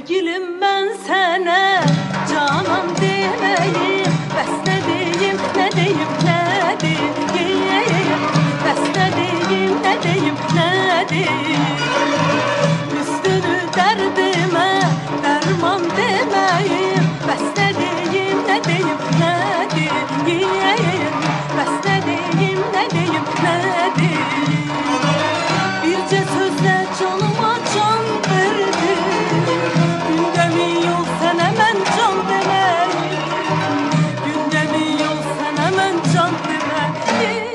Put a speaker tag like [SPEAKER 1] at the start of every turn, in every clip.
[SPEAKER 1] Sevgilim ben sana canan demeyim. Bəs ne deyim, ne deyim, ne deyim. Bəs ne deyim, ne deyim, ne deyim. Üstünü derdime derman demeyim. Bəs ne deyim, ne deyim, ne deyim. Bəs ne deyim, ne deyim, ne deyim. Birce sözle canıma can verdi. Günde milyon sen hemen can demeyim. Günde milyon sen hemen can demeyim.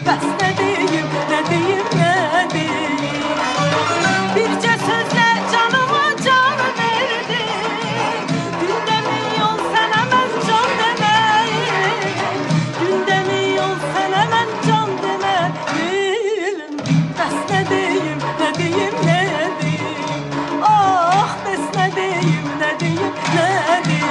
[SPEAKER 1] Bəs ne deyim, ne deyim, ne deyim. Birce sözle canıma can verdi. Günde milyon sen hemen can demeyim. Günde milyon sen hemen can demeyim. Bəs ne deyim, ne deyim, ne deyim. Ah bəs ne deyim, ne deyim, ne deyim.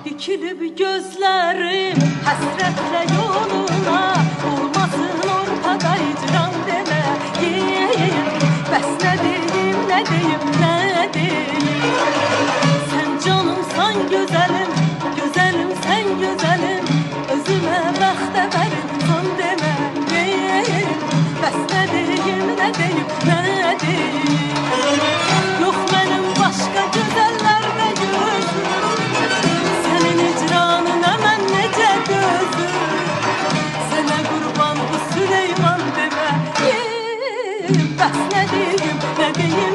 [SPEAKER 1] Dikilip gözlerim hasretle yoluna, olmasın ortada icran demeyim. Bəs ne deyim, ne deyim, ne deyim. Sen canımsan güzelim, güzelim sen güzelim. Özüme bəxtəbərim son demeyim. Bəs ne deyim, ne deyim, ne deyim. Yok benim başka güzellerde gözüm. Senin icranın hemen nece gözüm. Sana kurban bu Süleyman demeyim. Bəs ne deyim, ne deyim,